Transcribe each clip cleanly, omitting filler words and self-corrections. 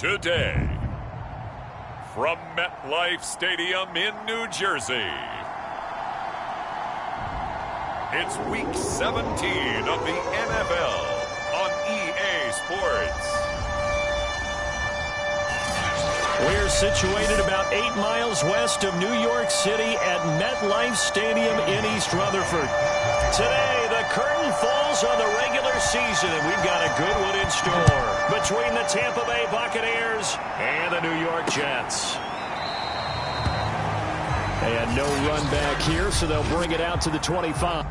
Today, from MetLife Stadium in New Jersey, it's Week 17 of the NFL on EA Sports. We're situated about 8 miles west of New York City at MetLife Stadium in East Rutherford. Today, the curtain falls on the regular season, and we've got a good one in store between the Tampa Bay Buccaneers and the New York Jets. They had no run back here, so they'll bring it out to the 25.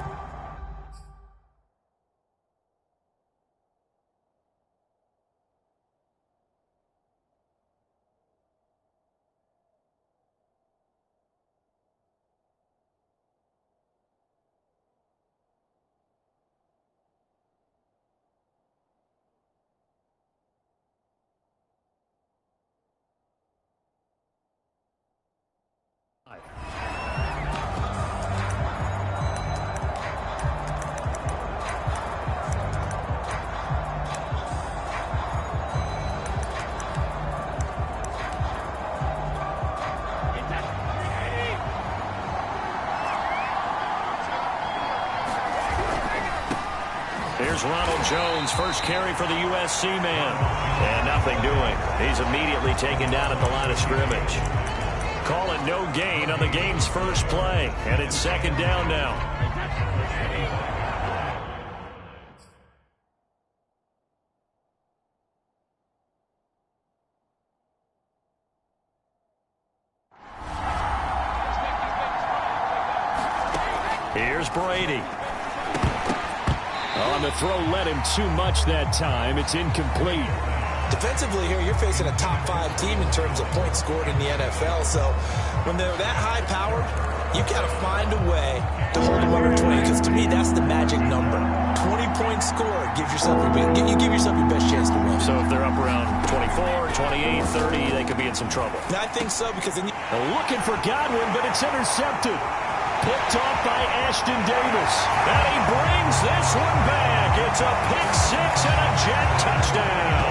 Here's Ronald Jones, first carry for the USC man. And nothing doing. He's immediately taken down at the line of scrimmage. Call it no gain on the game's first play. And it's second down now. Here's Brady. On the throw, led him too much that time. It's incomplete. Defensively here, you're facing a top 5 team in terms of points scored in the NFL. So when they're that high powered, you got to find a way to hold them under 20. Because to me, that's the magic number. 20 points scored gives yourself you give yourself your best chance to win. So if they're up around 24, 28, 30, they could be in some trouble. I think so, because then looking for Godwin, but it's intercepted. Picked off by Ashton Davis. And he brings this one back. It's a pick 6 and a Jet touchdown.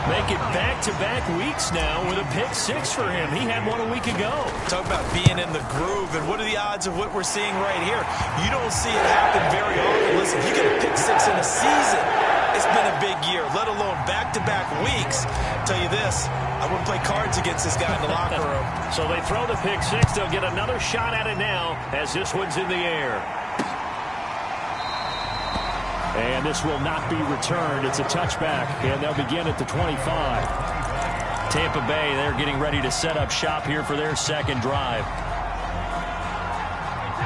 Make it back-to-back weeks now with a pick 6 for him. He had one a week ago. Talk about being in the groove, and what are the odds of what we're seeing right here? You don't see it happen very often. Listen, you get a pick 6 in a season. It's been a big year, let alone back-to-back weeks. I'll tell you this, I wouldn't play cards against this guy in the locker room. So they throw the pick 6. They'll get another shot at it now as this one's in the air. And this will not be returned. It's a touchback, and they'll begin at the 25. Tampa Bay, they're getting ready to set up shop here for their second drive.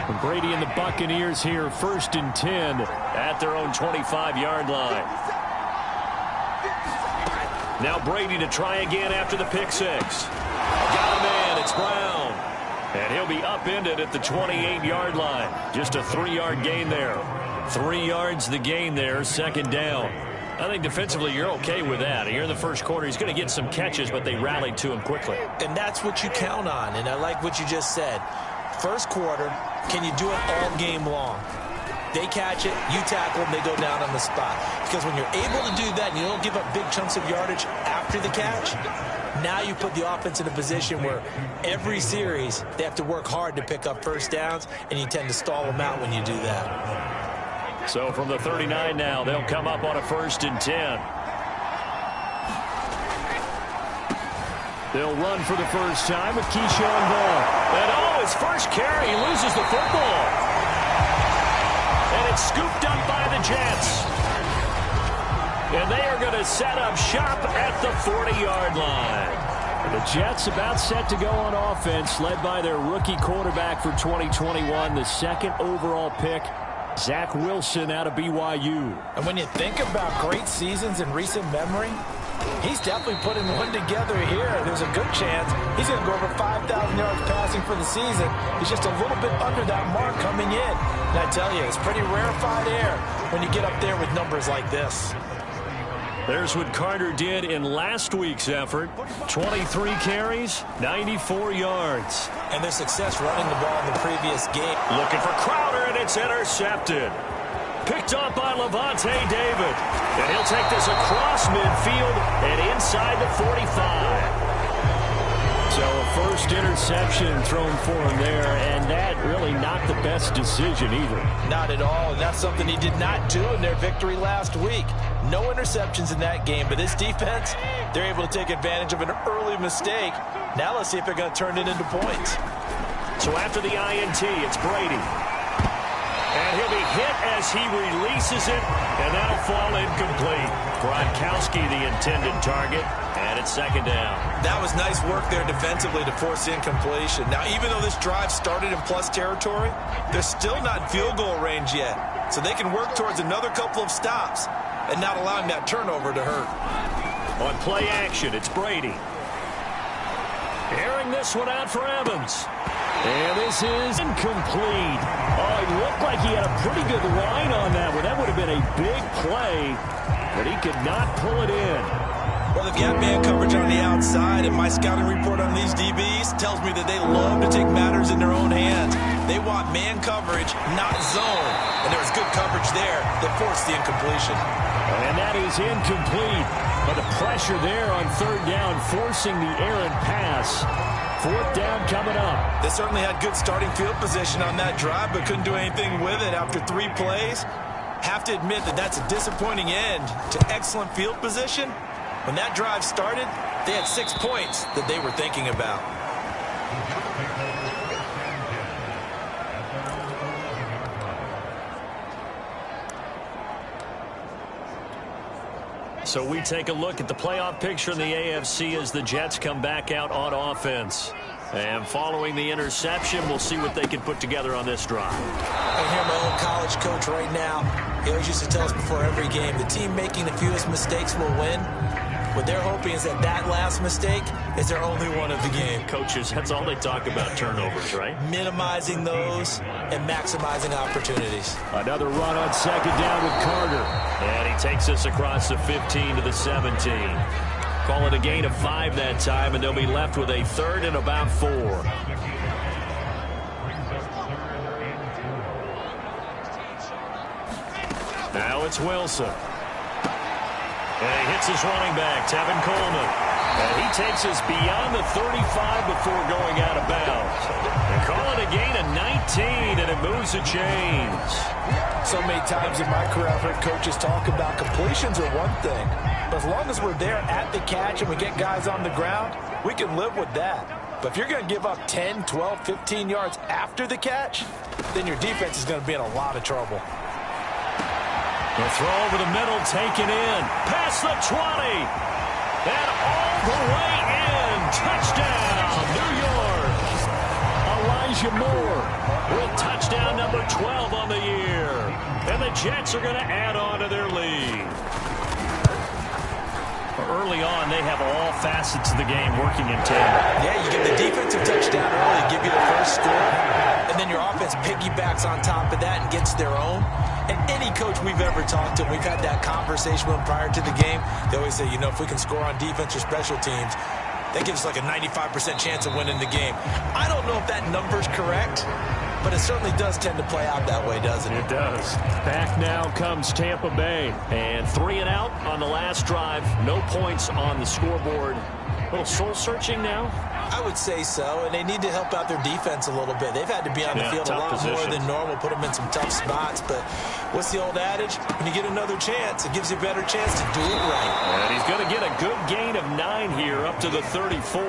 And Brady and the Buccaneers here, 1st and 10 at their own 25-yard line. Now Brady to try again after the pick 6. Got a man, it's Brown. And he'll be upended at the 28-yard line. Just a 3-yard gain there. 3 yards the gain there, second down. I think defensively you're okay with that. Here in the first quarter, he's going to get some catches, but they rallied to him quickly. And that's what you count on, and I like what you just said. First quarter, can you do it all game long? They catch it, you tackle them, they go down on the spot. Because when you're able to do that and you don't give up big chunks of yardage after the catch, now you put the offense in a position where every series they have to work hard to pick up first downs, and you tend to stall them out when you do that. So from the 39 now, they'll come up on a 1st and 10. They'll run for the first time with Keyshawn Ball. And his first carry, he loses the football. And it's scooped up by the Jets. And they are going to set up shop at the 40-yard line. The Jets about set to go on offense, led by their rookie quarterback for 2021, the 2nd overall pick, Zach Wilson out of BYU. And when you think about great seasons in recent memory, he's definitely putting one together here. There's a good chance he's going to go over 5,000 yards passing for the season. He's just a little bit under that mark coming in. And I tell you, it's pretty rarefied air when you get up there with numbers like this. There's what Carter did in last week's effort. 23 carries, 94 yards. And their success running the ball in the previous game. Looking for Crowder, and it's intercepted. Picked off by Levante David. And he'll take this across midfield and inside the 45. So a first interception thrown for him there, and that really not the best decision either. Not at all, and that's something he did not do in their victory last week. No interceptions in that game, but this defense, they're able to take advantage of an early mistake. Now let's see if they're going to turn it into points. So after the INT, it's Brady. And he'll be hit as he releases it, and that'll fall incomplete. Gronkowski, the intended target, and it's second down. That was nice work there defensively to force incompletion. Now, even though this drive started in plus territory, they're still not in field goal range yet. So they can work towards another couple of stops and not allowing that turnover to hurt. On play action, it's Brady. Airing this one out for Evans. And this is incomplete. Oh, it looked like he had a pretty good line on that one. That would have been a big play, but he could not pull it in. Well, they've got man coverage on the outside, and my scouting report on these DBs tells me that they love to take matters in their own hands. They want man coverage, not zone. And there was good coverage there that forced the incompletion. And that is incomplete. But the pressure there on third down, forcing the errant pass. Fourth down coming up. They certainly had good starting field position on that drive, but couldn't do anything with it after 3 plays. Have to admit that that's a disappointing end to excellent field position. When that drive started, they had 6 points that they were thinking about. So we take a look at the playoff picture in the AFC as the Jets come back out on offense. And following the interception, we'll see what they can put together on this drive. I hear my old college coach right now. He always used to tell us before every game, the team making the fewest mistakes will win. What they're hoping is that that last mistake is their only one of the game. Coaches, that's all they talk about, turnovers, right? Minimizing those and maximizing opportunities. Another run on second down with Carter. And he takes us across the 15 to the 17. Call it a gain of 5 that time, and they'll be left with a third and about 4. Now it's Wilson. And he hits his running back, Tevin Coleman. And he takes us beyond the 35 before going out of bounds. They call it a gain of 19, and it moves the chains. So many times in my career, I've heard coaches talk about completions are one thing. But as long as we're there at the catch and we get guys on the ground, we can live with that. But if you're going to give up 10, 12, 15 yards after the catch, then your defense is going to be in a lot of trouble. The throw over the middle, taken in. Past the 20. And all the way in. Touchdown, New York. Elijah Moore with touchdown number 12 on the year. And the Jets are going to add on to their lead. Early on, they have all facets of the game working in tandem. Yeah, you get the defensive touchdown early, give you the first score, and then your offense piggybacks on top of that and gets their own. And any coach we've ever talked to, we've had that conversation with them prior to the game, they always say, you know, if we can score on defense or special teams, that gives us like a 95% chance of winning the game. I don't know if that number's correct, but it certainly does tend to play out that way, doesn't it? It does. Back now comes Tampa Bay. And 3 and out on the last drive. No points on the scoreboard. A little soul-searching now? I would say so, and they need to help out their defense a little bit. They've had to be on the field a lot more than normal, put them in some tough spots. But what's the old adage? When you get another chance, it gives you a better chance to do it right. And he's going to get a good gain of 9 here up to the 34.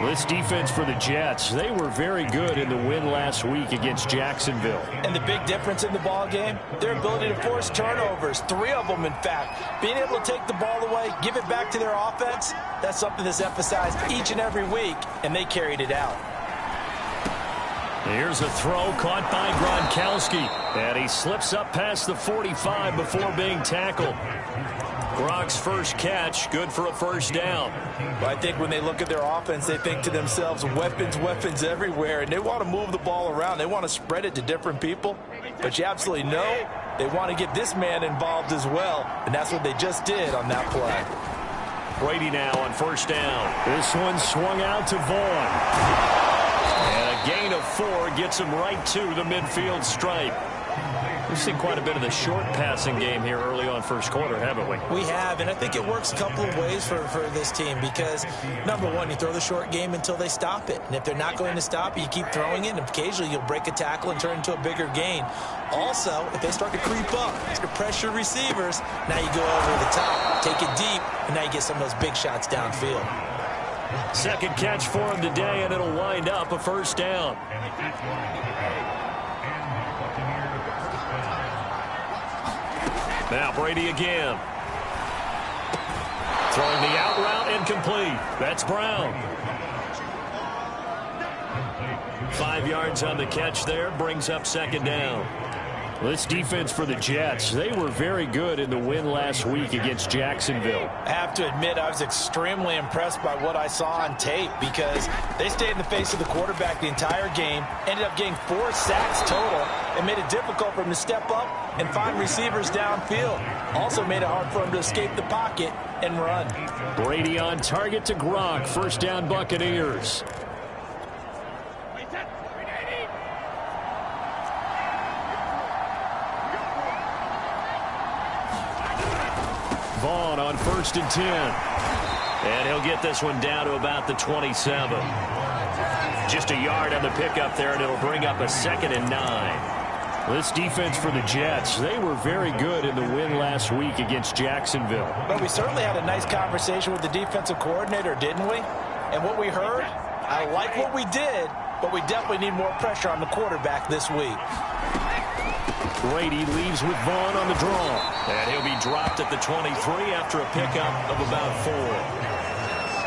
This defense for the Jets, they were very good in the win last week against Jacksonville. And the big difference in the ball game, their ability to force turnovers, 3 of them in fact. Being able to take the ball away, give it back to their offense, that's something that's emphasized each and every week, and they carried it out. Here's a throw caught by Gronkowski, and he slips up past the 45 before being tackled. Gronk's first catch, good for a first down. Well, I think when they look at their offense, they think to themselves, weapons, weapons everywhere, and they want to move the ball around. They want to spread it to different people, but you absolutely know they want to get this man involved as well, and that's what they just did on that play. Brady now on first down. This one swung out to Vaughn. And a gain of 4 gets him right to the midfield stripe. We've seen quite a bit of the short passing game here early on first quarter, haven't we? We have, and I think it works a couple of ways for this team because, number one, you throw the short game until they stop it. And if they're not going to stop it, you keep throwing it, and occasionally you'll break a tackle and turn into a bigger gain. Also, if they start to creep up, to pressure receivers, now you go over the top, take it deep, and now you get some of those big shots downfield. Second catch for him today, and it'll wind up a first down. Now Brady again. Throwing the out route incomplete. That's Brown. 5 yards on the catch there. Brings up second down. This defense for the Jets, they were very good in the win last week against Jacksonville. I have to admit, I was extremely impressed by what I saw on tape because they stayed in the face of the quarterback the entire game, ended up getting 4 sacks total, and made it difficult for him to step up and find receivers downfield. Also made it hard for him to escape the pocket and run. Brady on target to Gronk. First down, Buccaneers. Vaughn on 1st and 10. And he'll get this one down to about the 27. Just a yard on the pickup there, and it'll bring up a 2nd and 9. This defense for the Jets, they were very good in the win last week against Jacksonville. But we certainly had a nice conversation with the defensive coordinator, didn't we? And what we heard, I like what we did, but we definitely need more pressure on the quarterback this week. Brady leaves with Vaughn on the draw. And he'll be dropped at the 23 after a pickup of about 4.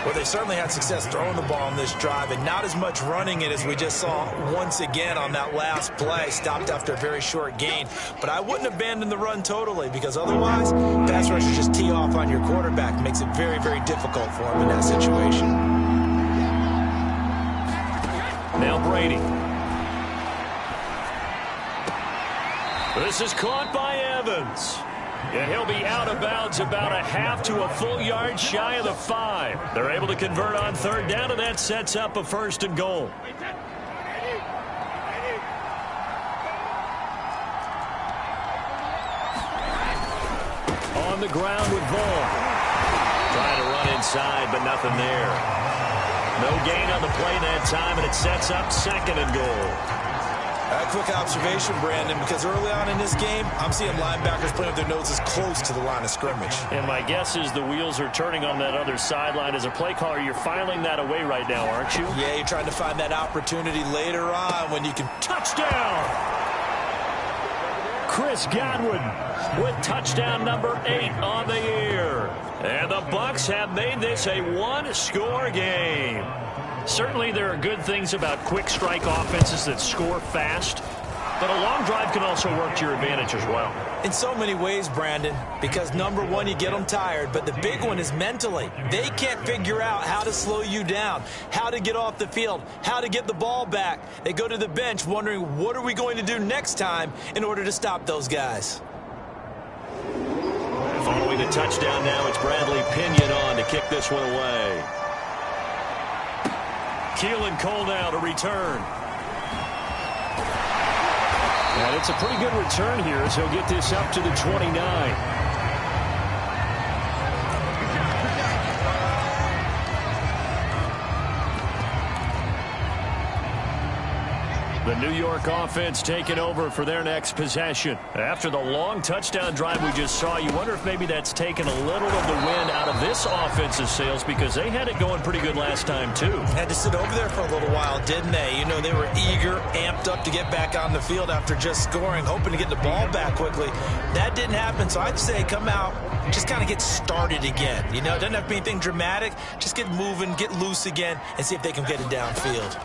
Well, they certainly had success throwing the ball on this drive and not as much running it as we just saw once again on that last play. Stopped after a very short gain. But I wouldn't abandon the run totally because otherwise, pass rushers just tee off on your quarterback. Makes it very, very difficult for him in that situation. Now Brady. This is caught by Evans. And he'll be out of bounds about a half to a full yard shy of the 5. They're able to convert on 3rd down, and that sets up a 1st and goal. On the ground with Vaughn. Trying to run inside, but nothing there. No gain on the play that time, and it sets up 2nd and goal. A quick observation, Brandon, because early on in this game, I'm seeing linebackers playing with their noses close to the line of scrimmage. And my guess is the wheels are turning on that other sideline. As a play caller, you're filing that away right now, aren't you? Yeah, you're trying to find that opportunity later on when you can... Touchdown! Chris Godwin with touchdown number 8 on the year. And the Bucs have made this a one-score game. Certainly there are good things about quick strike offenses that score fast, but a long drive can also work to your advantage as well. In so many ways, Brandon, because number one, you get them tired, but the big one is mentally. They can't figure out how to slow you down, how to get off the field, how to get the ball back. They go to the bench wondering, what are we going to do next time in order to stop those guys? Following the touchdown now, it's Bradley Pinion on to kick this one away. Keelan Cole now to return. And it's a pretty good return here as he'll get this up to the 29. The New York offense taking over for their next possession. After the long touchdown drive we just saw, you wonder if maybe that's taken a little of the wind out of this offense's sails because they had it going pretty good last time, too. Had to sit over there for a little while, didn't they? You know, they were eager, amped up to get back on the field after just scoring, hoping to get the ball back quickly. That didn't happen, so I'd say come out, just kind of get started again. You know, it doesn't have to be anything dramatic. Just get moving, get loose again, and see if they can get it downfield.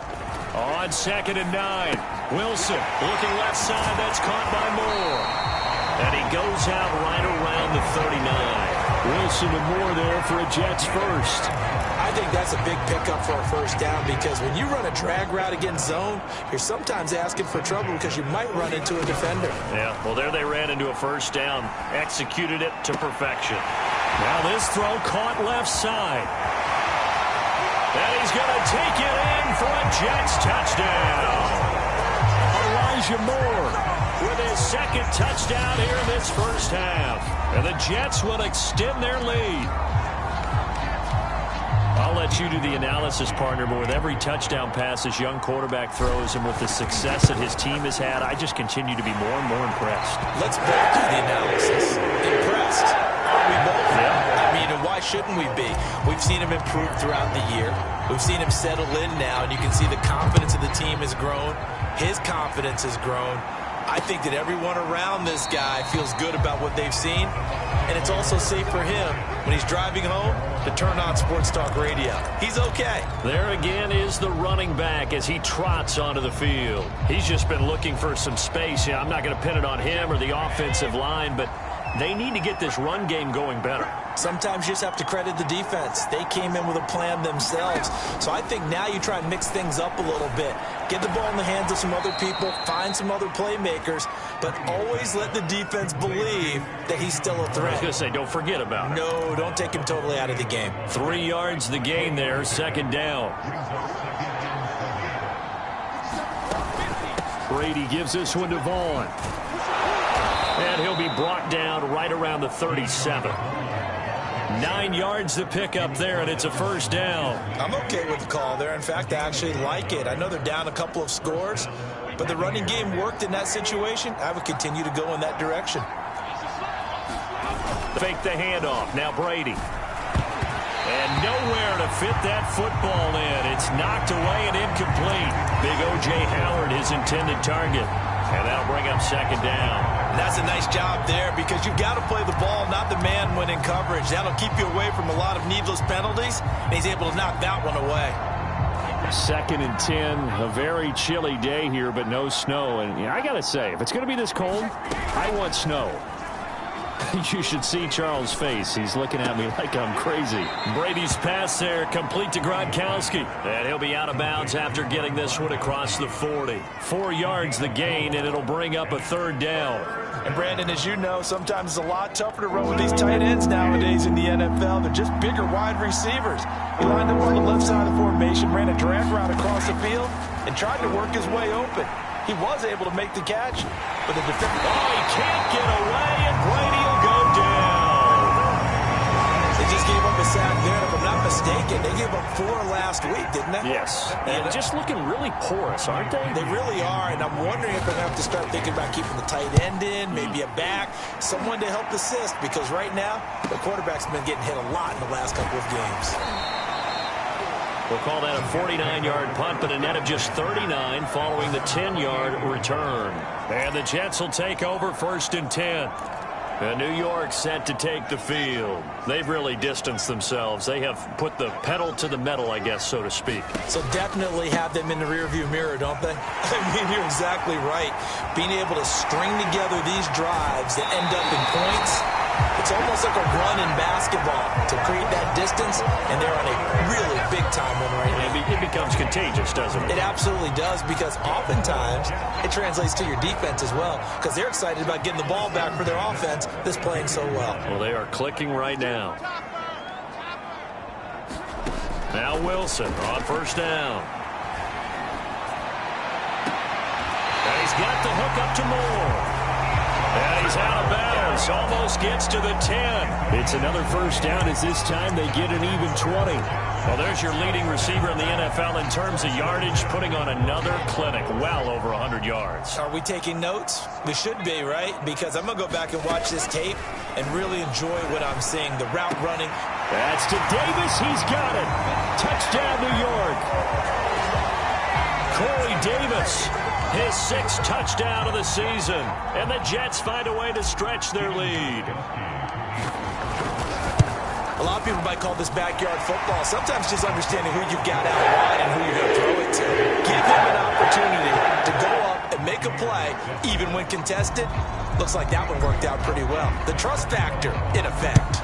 On 2nd and 9, Wilson looking left side. That's caught by Moore. And he goes out right around the 39. Wilson and Moore there for a Jets first. I think that's a big pickup for a first down because when you run a drag route against zone, you're sometimes asking for trouble because you might run into a defender. Yeah, well, there they ran into a first down. Executed it to perfection. Now this throw caught left side. And he's going to take it in for a Jets touchdown. Elijah Moore with his second touchdown here in this first half. And the Jets will extend their lead. I'll let you do the analysis, partner, but with every touchdown pass this young quarterback throws and with the success that his team has had, I just continue to be more and more impressed. Let's both do the analysis. Impressed. Aren't we both? Yeah. I mean, and why shouldn't we be? We've seen him improve throughout the year. We've seen him settle in now, and you can see the confidence of the team has grown. His confidence has grown. I think that everyone around this guy feels good about what they've seen, and it's also safe for him when he's driving home to turn on Sports Talk Radio. He's okay. There again is the running back as he trots onto the field. He's just been looking for some space. I'm not going to pin it on him or the offensive line, but they need to get this run game going better. Sometimes you just have to credit the defense. They came in with a plan themselves. So I think now you try and mix things up a little bit. Get the ball in the hands of some other people, find some other playmakers, but always let the defense believe that he's still a threat. I was going to say, don't forget about it. No, don't take him totally out of the game. 3 yards the gain there, second down. Brady gives this one to Vaughn. And he'll be brought down right around the 37. 9 yards to pick up there, and it's a first down. I'm okay with the call there. In fact, I actually like it. I know they're down a couple of scores, but the running game worked in that situation. I would continue to go in that direction. Fake the handoff. Now Brady. And nowhere to fit that football in. It's knocked away and incomplete. Big O.J. Howard, his intended target. And that'll bring up second down. That's a nice job there because you've got to play the ball, not the man when in coverage. That'll keep you away from a lot of needless penalties, and he's able to knock that one away. 2nd and 10, a very chilly day here, but no snow. And I got to say, if it's going to be this cold, I want snow. You should see Charles' face. He's looking at me like I'm crazy. Brady's pass there, complete to Gronkowski. And he'll be out of bounds after getting this one across the 40. 4 yards the gain, and it'll bring up a third down. And, Brandon, as you know, sometimes it's a lot tougher to run with these tight ends nowadays in the NFL. They're just bigger wide receivers. He lined up on the left side of the formation, ran a drag route across the field, and tried to work his way open. He was able to make the catch, but the defender... Oh, he can't get away, and Brady will go down. They just gave up a sack there, and if I'm not mistaken, they gave up 4 last week, didn't they? Yes. And just looking really porous, aren't they? They really are, and I'm wondering if they're going to have to start thinking about keeping the tight end in, maybe a back, someone to help assist, because right now, the quarterback's been getting hit a lot in the last couple of games. We'll call that a 49-yard punt, but a net of just 39 following the 10-yard return. And the Jets will take over 1st and 10. And New York set to take the field. They've really distanced themselves. They have put the pedal to the metal, I guess, so to speak. So definitely have them in the rearview mirror, don't they? I mean, you're exactly right. Being able to string together these drives that end up in points, it's almost like a run in basketball to create that distance, and they're on a really big-time one right now. It becomes contagious, doesn't it? It absolutely does, because oftentimes it translates to your defense as well, because they're excited about getting the ball back for their offense that's playing so well. Well, they are clicking right now. Now Wilson on 1st down. And he's got the hook up to Moore. And he's out of bounds. Almost gets to the 10. It's another first down as this time they get an even 20. Well, there's your leading receiver in the NFL in terms of yardage, putting on another clinic, well over 100 yards. Are we taking notes? We should be, right? Because I'm going to go back and watch this tape and really enjoy what I'm seeing. The route running. That's to Davis. He's got it. Touchdown, New York. Corey Davis. His 6th touchdown of the season. And the Jets find a way to stretch their lead. A lot of people might call this backyard football. Sometimes just understanding who you've got out wide and who you're going to throw it to. Give him an opportunity to go up and make a play, even when contested. Looks like that one worked out pretty well. The trust factor, in effect.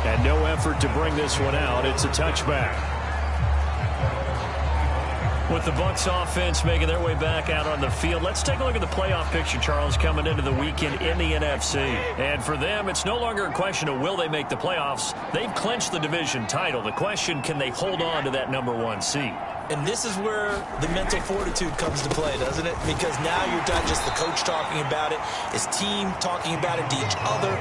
And no effort to bring this one out. It's a touchback. With the Bucs offense making their way back out on the field, let's take a look at the playoff picture, Charles, coming into the weekend in the NFC. And for them, it's no longer a question of will they make the playoffs. They've clinched the division title. The question, can they hold on to that #1 seed? And this is where the mental fortitude comes to play, doesn't it? Because now you're not just the coach talking about it, it's team talking about it to each other,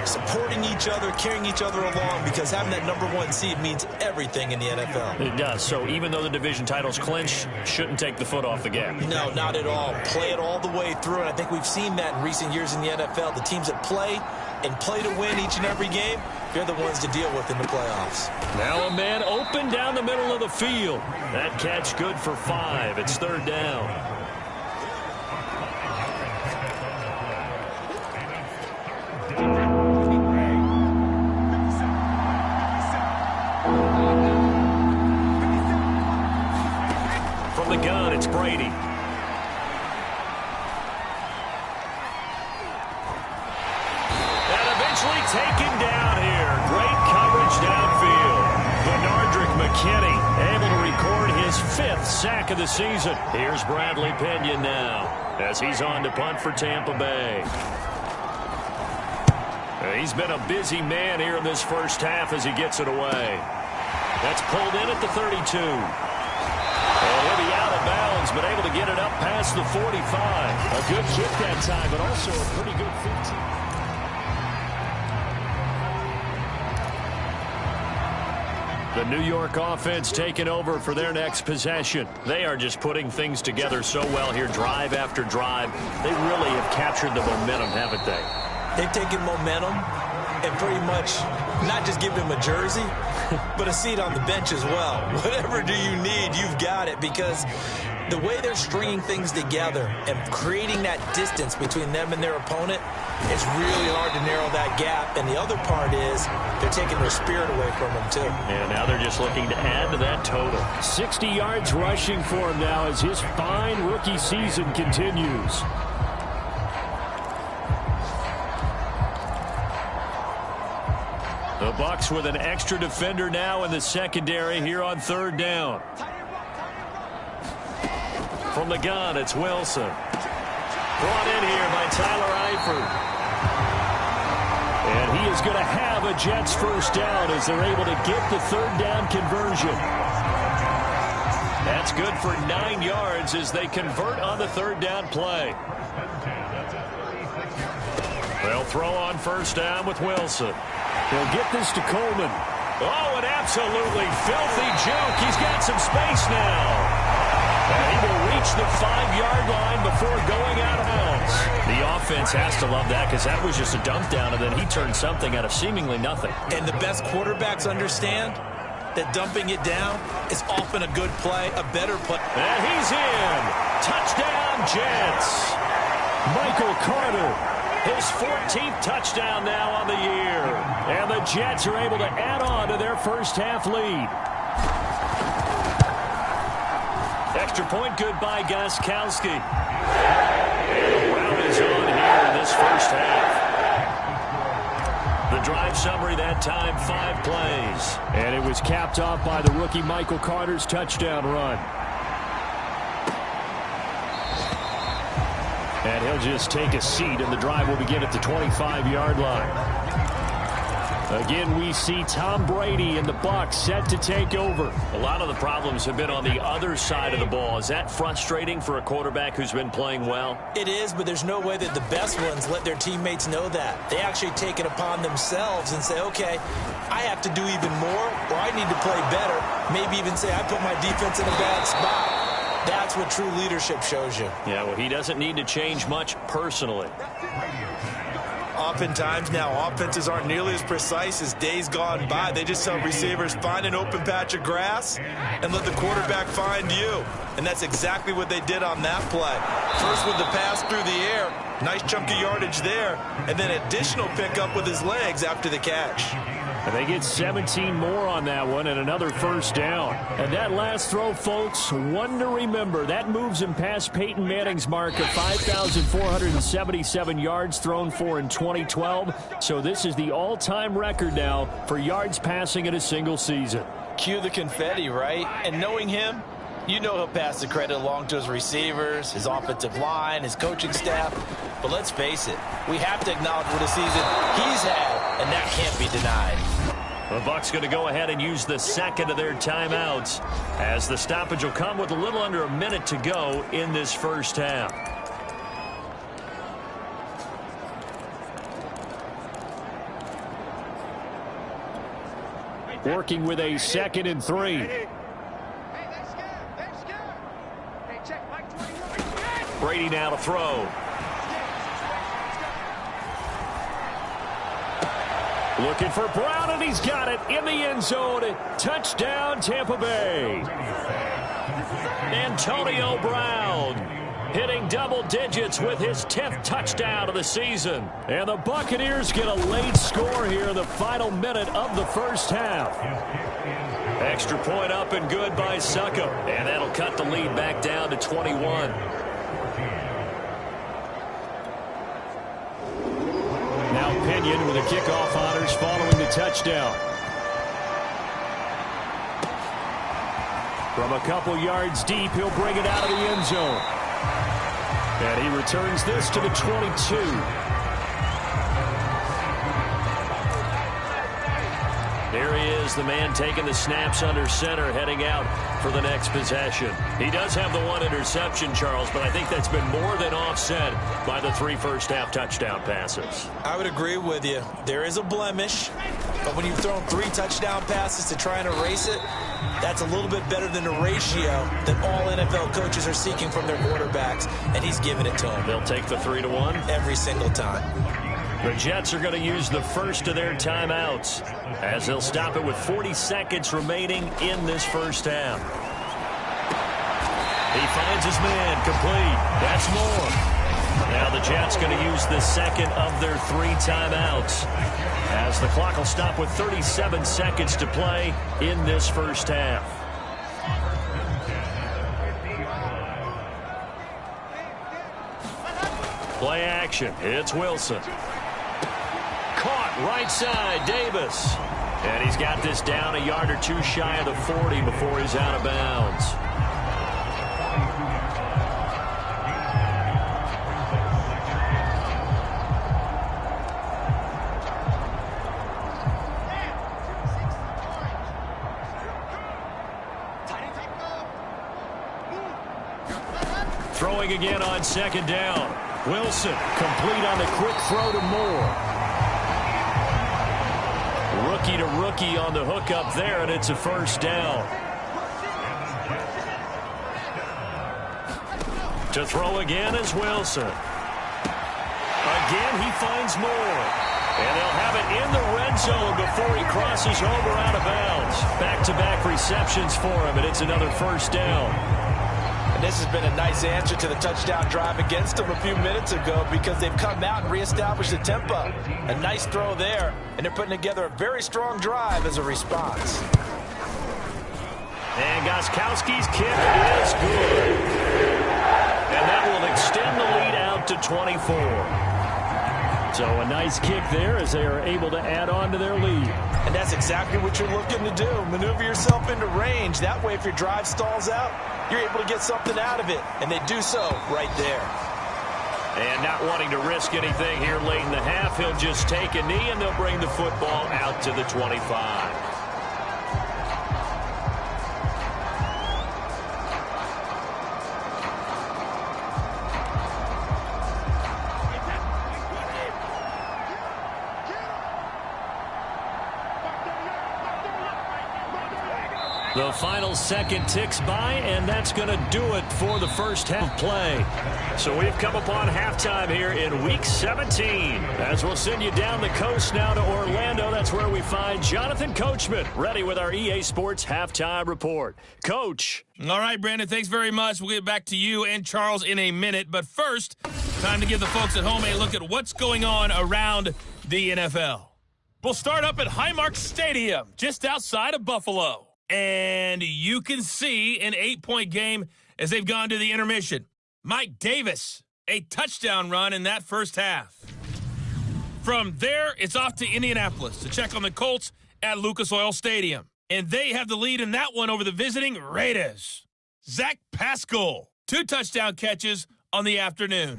supporting each other, carrying each other along, because having that #1 seed means everything in the NFL. It does. So even though the division title's clinched, shouldn't take the foot off the gas. No, not at all. Play it all the way through, and I think we've seen that in recent years in the NFL. The teams that play and play to win each and every game, they're the ones to deal with in the playoffs. Now a man open down the middle of the field. That catch good for 5. It's 3rd down. From the gun, it's Brady. Taken down here. Great coverage downfield. Benardrick McKinney able to record his 5th sack of the season. Here's Bradley Pinion now as he's on to punt for Tampa Bay. He's been a busy man here in this first half as he gets it away. That's pulled in at the 32. And he'll be out of bounds, but able to get it up past the 45. A good kick that time, but also a pretty good 15. The New York offense taking over for their next possession. They are just putting things together so well here, drive after drive. They really have captured the momentum, haven't they? They've taken momentum and pretty much not just given him a jersey, but a seat on the bench as well. Whatever do you need, you've got it, because the way they're stringing things together and creating that distance between them and their opponent, it's really hard to narrow that gap. And the other part is they're taking their spirit away from them, too. And now they're just looking to add to that total. 60 yards rushing for him now as his fine rookie season continues. The Bucs with an extra defender now in the secondary here on 3rd down. From the gun, it's Wilson. Brought in here by Tyler Eifert. And he is going to have a Jets first down as they're able to get the 3rd down conversion. That's good for 9 yards as they convert on the 3rd down play. They'll throw on 1st down with Wilson. He'll get this to Coleman. Oh, an absolutely filthy juke. He's got some space now. And he will reach the 5-yard line before going out of bounds. The offense has to love that, because that was just a dump down, and then he turned something out of seemingly nothing. And the best quarterbacks understand that dumping it down is often a good play, a better play. And he's in. Touchdown, Jets. Michael Carter, his 14th touchdown now on the year. And the Jets are able to add on to their first half lead. Extra point good by Gostkowski. And a rout is on here in this first half. The drive summary that time, 5 plays. And it was capped off by the rookie Michael Carter's touchdown run. And he'll just take a seat, and the drive will begin at the 25-yard line. Again, we see Tom Brady and the Bucs set to take over. A lot of the problems have been on the other side of the ball. Is that frustrating for a quarterback who's been playing well? It is, but there's no way that the best ones let their teammates know that. They actually take it upon themselves and say, okay, I have to do even more, or I need to play better. Maybe even say, I put my defense in a bad spot. That's what true leadership shows you. Yeah, well, he doesn't need to change much personally. Oftentimes now, offenses aren't nearly as precise as days gone by. They just tell receivers, find an open patch of grass and let the quarterback find you. And that's exactly what they did on that play. First with the pass through the air, nice chunk of yardage there, and then additional pickup with his legs after the catch. And they get 17 more on that one and another first down. And that last throw, folks, one to remember. That moves him past Peyton Manning's mark of 5,477 yards thrown for in 2012. So this is the all-time record now for yards passing in a single season. Cue the confetti, right? And knowing him, you know he'll pass the credit along to his receivers, his offensive line, his coaching staff. But let's face it, we have to acknowledge what a season he's had, and that can't be denied. The Bucs going to go ahead and use the second of their timeouts as the stoppage will come with a little under a minute to go in this first half. Working with a 2nd and 3. Brady now to throw. Looking for Brown, and he's got it in the end zone. Touchdown, Tampa Bay. Antonio Brown hitting double digits with his 10th touchdown of the season. And the Buccaneers get a late score here in the final minute of the first half. Extra point up and good by Succop. And that'll cut the lead back down to 21. Now Pinion with the kickoff honors following the touchdown. From a couple yards deep, he'll bring it out of the end zone. And he returns this to the 22. There he is, the man taking the snaps under center, heading out for the next possession. He does have the one interception, Charles, but I think that's been more than offset by the 3 first-half touchdown passes. I would agree with you. There is a blemish, but when you've thrown 3 touchdown passes to try and erase it, that's a little bit better than the ratio that all NFL coaches are seeking from their quarterbacks, and he's giving it to them. They'll take the 3-1 every single time. The Jets are going to use the first of their timeouts as they'll stop it with 40 seconds remaining in this first half. He finds his man, complete. That's more. Now the Jets going to use the second of their 3 timeouts as the clock will stop with 37 seconds to play in this first half. Play action. It's Wilson. Caught right side, Davis. And he's got this down a yard or 2 shy of the 40 before he's out of bounds. Throwing again on 2nd down. Wilson complete on the quick throw to Moore. Rookie to rookie on the hook up there, and it's a first down. To throw again is Wilson. Again, he finds Moore. And they'll have it in the red zone before he crosses over out of bounds. Back-to-back receptions for him, and it's another first down. And this has been a nice answer to the touchdown drive against them a few minutes ago because they've come out and reestablished the tempo. A nice throw there, and they're putting together a very strong drive as a response. And Gostkowski's kick is good. And that will extend the lead out to 24. So a nice kick there as they are able to add on to their lead. And that's exactly what you're looking to do. Maneuver yourself into range. That way, if your drive stalls out, you're able to get something out of it. And they do so right there. And not wanting to risk anything here late in the half, he'll just take a knee and they'll bring the football out to the 25. The final second ticks by, and that's going to do it for the first half play. So we've come upon halftime here in Week 17. As we'll send you down the coast now to Orlando, that's where we find Jonathan Coachman, ready with our EA Sports Halftime Report. Coach. All right, Brandon, thanks very much. We'll get back to you and Charles in a minute. But first, time to give the folks at home a look at what's going on around the NFL. We'll start up at Highmark Stadium, just outside of Buffalo. And you can see an 8-point game as they've gone to the intermission. Mike Davis, a touchdown run in that first half. From there, it's off to Indianapolis to check on the Colts at Lucas Oil Stadium. And they have the lead in that one over the visiting Raiders. Zach Pascal, 2 touchdown catches on the afternoon.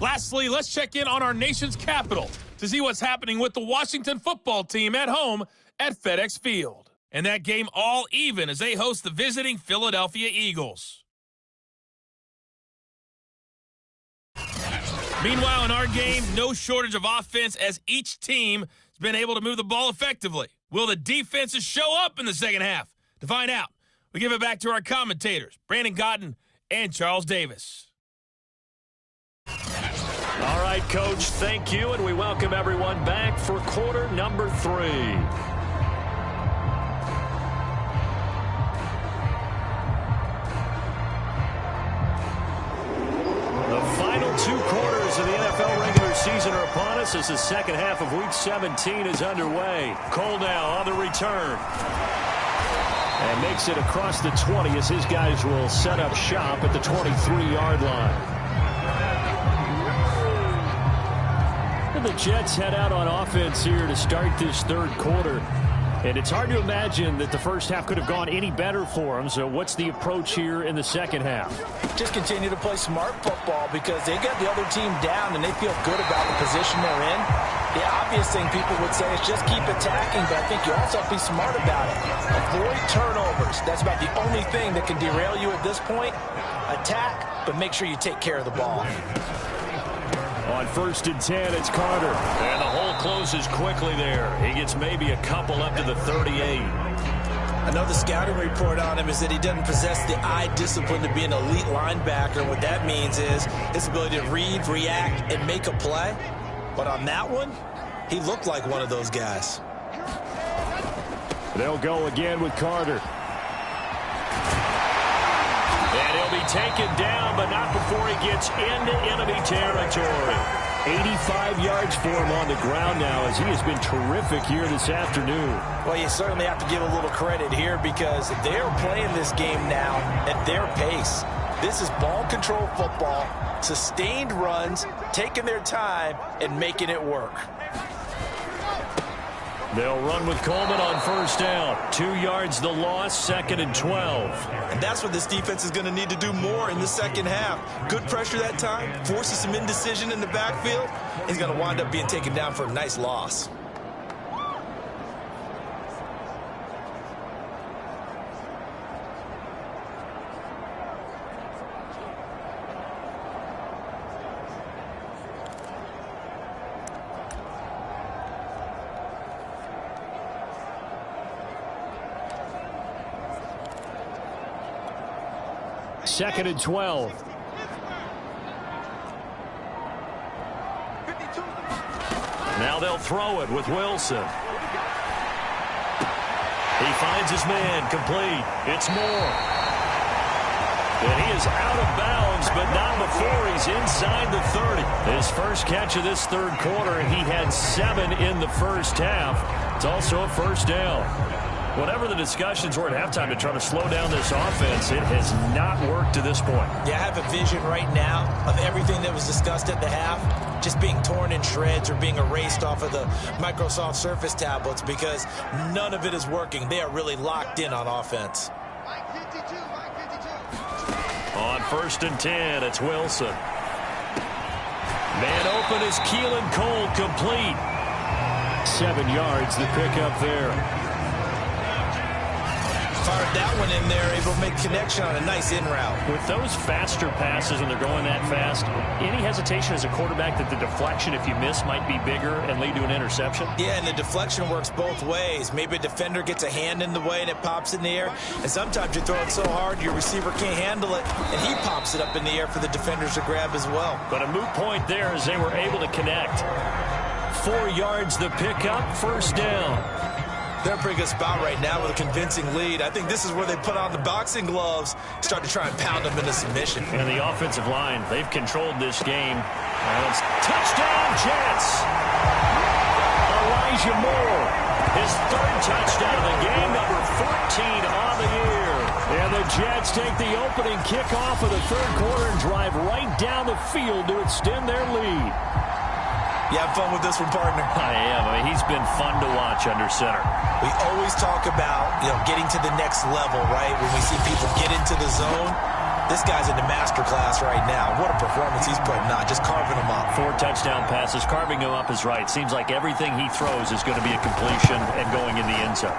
Lastly, let's check in on our nation's capital to see what's happening with the Washington football team at home at FedEx Field. And that game all even as they host the visiting Philadelphia Eagles. Meanwhile, in our game, no shortage of offense as each team has been able to move the ball effectively. Will the defenses show up in the second half? To find out, we give it back to our commentators, Brandon Cotton and Charles Davis. All right, Coach, thank you, and we welcome everyone back for quarter number 3. The final 2 quarters of the NFL regular season are upon us as the second half of Week 17 is underway. Cole now on the return. And makes it across the 20 as his guys will set up shop at the 23-yard line. The Jets head out on offense here to start this third quarter. And it's hard to imagine that the first half could have gone any better for them. So what's the approach here in the second half? Just continue to play smart football because they got the other team down and they feel good about the position they're in. The obvious thing people would say is just keep attacking, but I think you also have to be smart about it. Avoid turnovers. That's about the only thing that can derail you at this point. Attack, but make sure you take care of the ball. On 1st and 10, it's Carter. And the hole closes quickly there. He gets maybe a couple up to the 38. I know the scouting report on him is that he doesn't possess the eye discipline to be an elite linebacker. What that means is his ability to read, react, and make a play. But on that one, he looked like one of those guys. They'll go again with Carter. And he'll be taken down, but not before he gets into enemy territory. 85 yards for him on the ground now as he has been terrific here this afternoon. Well, you certainly have to give a little credit here because they're playing this game now at their pace. This is ball control football, sustained runs, taking their time, and making it work. They'll run with Coleman on 1st down. 2 yards the loss, 2nd and 12. And that's what this defense is going to need to do more in the second half. Good pressure that time, forces some indecision in the backfield. He's going to wind up being taken down for a nice loss. Second and 12. Now they'll throw it with Wilson. He finds his man, complete. It's Moore. And he is out of bounds, but not before he's inside the 30. His first catch of this third quarter, he had 7 in the first half. It's also a 1st down. Whatever the discussions were at halftime to try to slow down this offense, it has not worked to this point. Yeah, I have a vision right now of everything that was discussed at the half just being torn in shreds or being erased off of the Microsoft Surface tablets because none of it is working. They are really locked in on offense. On 1st and 10, it's Wilson. Man open is Keelan Cole, complete. 7 yards, the pickup there. Fired that one in there, able to make connection on a nice in route. With those faster passes and they're going that fast, any hesitation as a quarterback that the deflection, if you miss, might be bigger and lead to an interception? Yeah, and the deflection works both ways. Maybe a defender gets a hand in the way and it pops in the air, and sometimes you throw it so hard your receiver can't handle it, and he pops it up in the air for the defenders to grab as well. But a moot point there as they were able to connect. 4 yards the pickup, 1st down. They're in a pretty good spot right now with a convincing lead. I think this is where they put on the boxing gloves, start to try and pound them into submission. And the offensive line, they've controlled this game. Touchdown, Jets! Elijah Moore, his 3rd touchdown of the game, number 14 on the year. And the Jets take the opening kickoff of the third quarter and drive right down the field to extend their lead. You have fun with this one, partner? I am. I mean, he's been fun to watch under center. We always talk about, getting to the next level, right? When we see people get into the zone. This guy's in the master class right now. What a performance he's putting on, just carving them up. 4 touchdown passes, carving him up is right. Seems like everything he throws is going to be a completion and going in the end zone.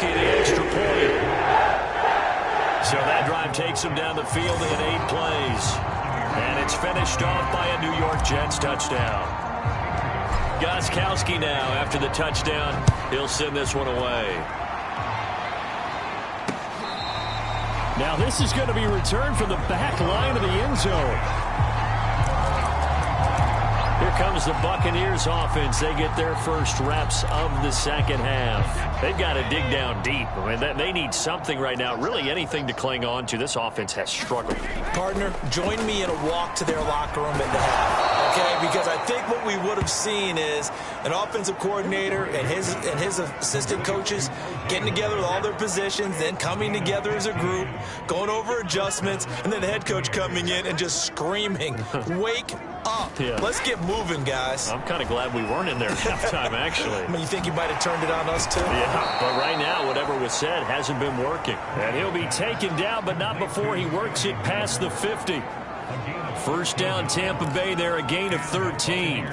The extra point. So that drive takes him down the field in 8 plays. And it's finished off by a New York Jets touchdown. Gostkowski now, after the touchdown, he'll send this one away. Now this is going to be returned from the back line of the end zone. Here comes the Buccaneers offense. They get their first reps of the second half. They've got to dig down deep. I mean, they need something right now, really anything to cling on to. This offense has struggled. Partner, join me in a walk to their locker room at the half, okay? Because I think what we would have seen is an offensive coordinator and his assistant coaches getting together with all their positions, then coming together as a group, going over adjustments, and then the head coach coming in and just screaming, wake up. Yeah. Let's get moving, guys. I'm kind of glad we weren't in there at halftime, actually. I mean, you think you might have turned it on us, too? Yeah, but right now, whatever was said hasn't been working. And he'll be taken down, but not before he works it past the 50. First down, Tampa Bay there, a gain of 13.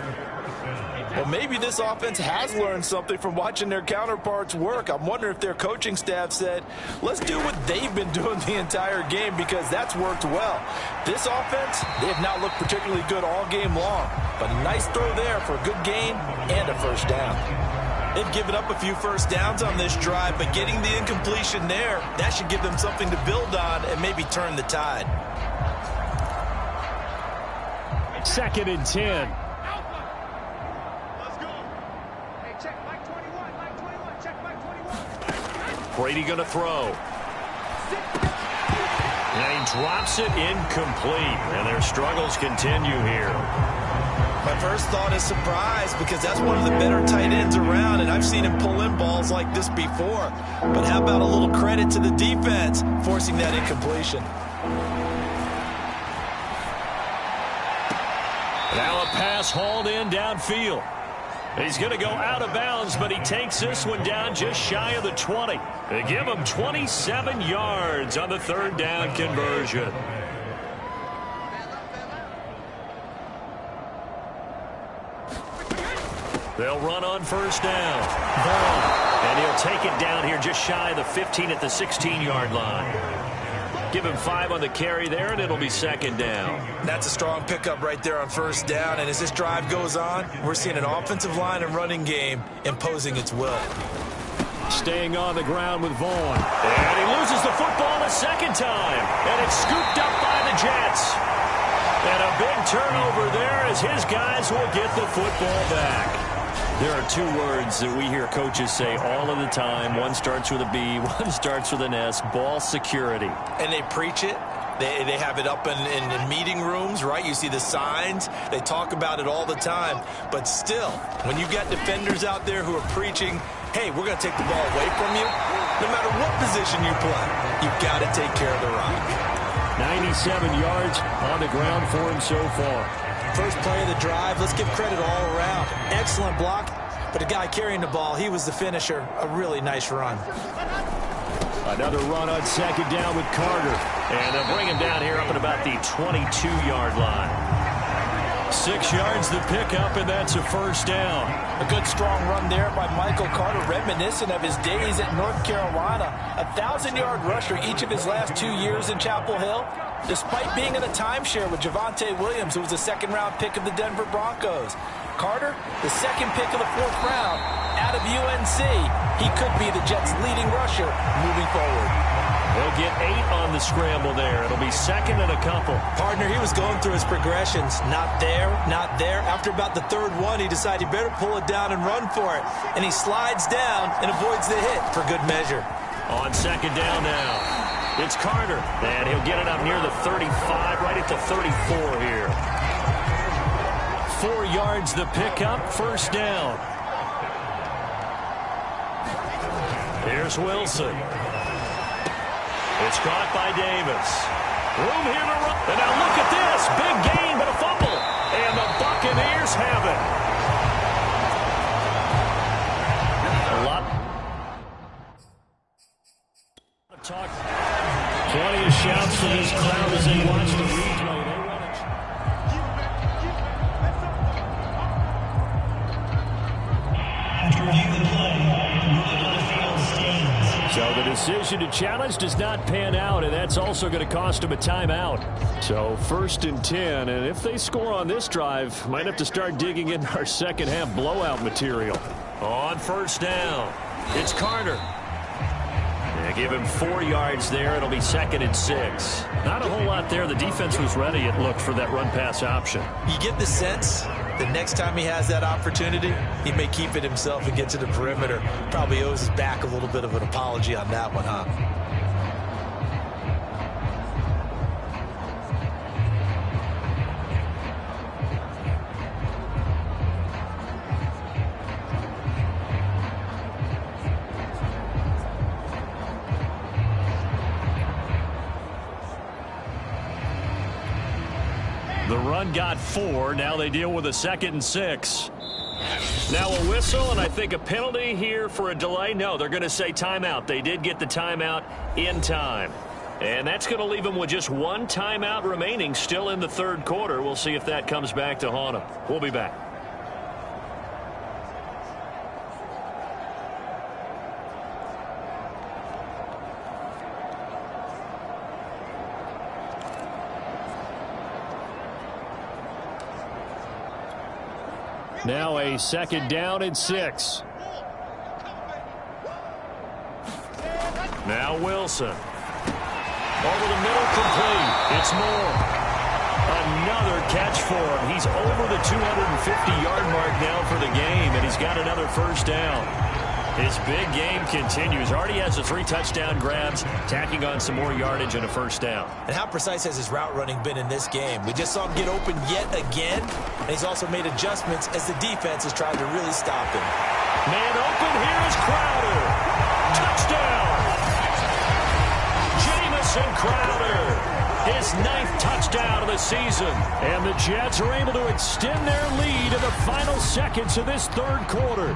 Well, maybe this offense has learned something from watching their counterparts work. I'm wondering if their coaching staff said, let's do what they've been doing the entire game, because that's worked well. This offense, they have not looked particularly good all game long, but a nice throw there for a good gain and a first down. They've given up a few first downs on this drive, but getting the incompletion there, that should give them something to build on and maybe turn the tide. 2nd and 10. Brady going to throw. And he drops it incomplete. And their struggles continue here. My first thought is surprise, because that's one of the better tight ends around, and I've seen him pull in balls like this before. But how about a little credit to the defense forcing that incompletion? Now a pass hauled in downfield. He's going to go out of bounds, but he takes this one down just shy of the 20. They give him 27 yards on the 3rd down conversion. They'll run on first down. And he'll take it down here just shy of the 15 at the 16-yard line. Give him 5 on the carry there, and it'll be 2nd down. That's a strong pickup right there on first down. And as this drive goes on, we're seeing an offensive line and running game imposing its will. Staying on the ground with Vaughn. And he loses the football a second time. And it's scooped up by the Jets. And a big turnover there as his guys will get the football back. There are 2 words that we hear coaches say all of the time. One starts with a B, one starts with an S, ball security. And they preach it. They have it up in meeting rooms, right? You see the signs. They talk about it all the time. But still, when you got defenders out there who are preaching, hey, we're going to take the ball away from you, no matter what position you play, you've got to take care of the rock. 97 yards on the ground for him so far. First play of the drive, let's give credit all around. Excellent block, but the guy carrying the ball, he was the finisher. A really nice run. Another run on 2nd down with Carter. And they'll bring him down here up at about the 22-yard line. 6 yards the pickup, and that's a first down. A good strong run there by Michael Carter, reminiscent of his days at North Carolina. A 1,000-yard rusher each of his last 2 years in Chapel Hill, despite being in a timeshare with Javonte Williams, who was a second-round pick of the Denver Broncos. Carter, the second pick of the 4th round out of UNC. He could be the Jets' leading rusher moving forward. He'll get 8 on the scramble there. It'll be second and a couple. Partner, he was going through his progressions. Not there, not there. After about the 3rd one, he decided he better pull it down and run for it. And he slides down and avoids the hit for good measure. On second down now, it's Carter. And he'll get it up near the 35, right at the 34 here. 4 yards the pickup, first down. Here's Wilson. It's caught by Davis. Room here to run. And now look at this. Big gain, but a fumble. And the Buccaneers have it. A lot of talk. Plenty of shouts from this crowd as they watch the replay. They run it. To review the play, so the decision to challenge does not pan out, and that's also going to cost him a timeout. So 1st and 10, and if they score on this drive, might have to start digging in our second half blowout material. On first down, it's Carter. They give him 4 yards there. It'll be 2nd and 6. Not a whole lot there. The defense was ready, it looked, for that run-pass option. You get the sense the next time he has that opportunity, he may keep it himself and get to the perimeter. Probably owes his back a little bit of an apology on that one, huh? The run got 4. Now they deal with a 2nd and 6. Now a whistle, and I think a penalty here for a delay. No, they're going to say timeout. They did get the timeout in time. And that's going to leave them with just 1 timeout remaining still in the 3rd quarter. We'll see if that comes back to haunt them. We'll be back. Now a 2nd down and 6. Now Wilson. Over the middle, complete. It's Moore. Another catch for him. He's over the 250-yard mark now for the game, and he's got another first down. His big game continues. Already has the 3 touchdown grabs, tacking on some more yardage and a first down. And how precise has his route running been in this game? We just saw him get open yet again, and he's also made adjustments as the defense has tried to really stop him. Man open, here is Crowder. Touchdown! Jamison Crowder, his 9th touchdown of the season. And the Jets are able to extend their lead in the final seconds of this 3rd quarter.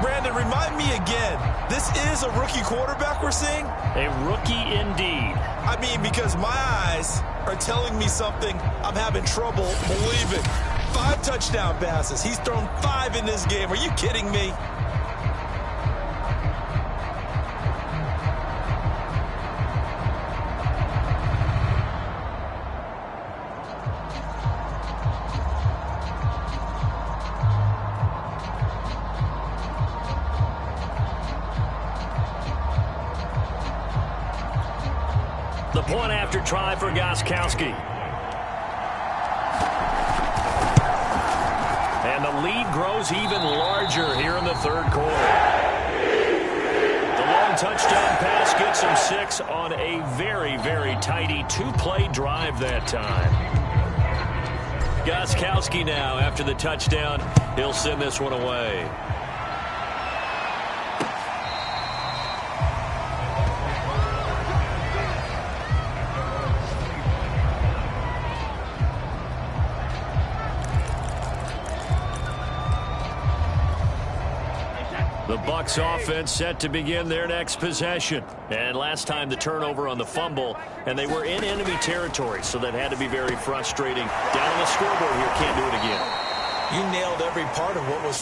Brandon, remind me again, this is a rookie quarterback we're seeing? A rookie indeed. I mean, because my eyes are telling me something I'm having trouble believing. 5 touchdown passes. He's thrown 5 in this game. Are you kidding me? The point after try for Gostkowski. And the lead grows even larger here in the 3rd quarter. The long touchdown pass gets him 6 on a very, very tidy 2-play drive that time. Gostkowski now, after the touchdown, he'll send this one away. The Bucs offense set to begin their next possession. And last time the turnover on the fumble, and they were in enemy territory, so that had to be very frustrating. Down on the scoreboard here, can't do it again. You nailed every part of what was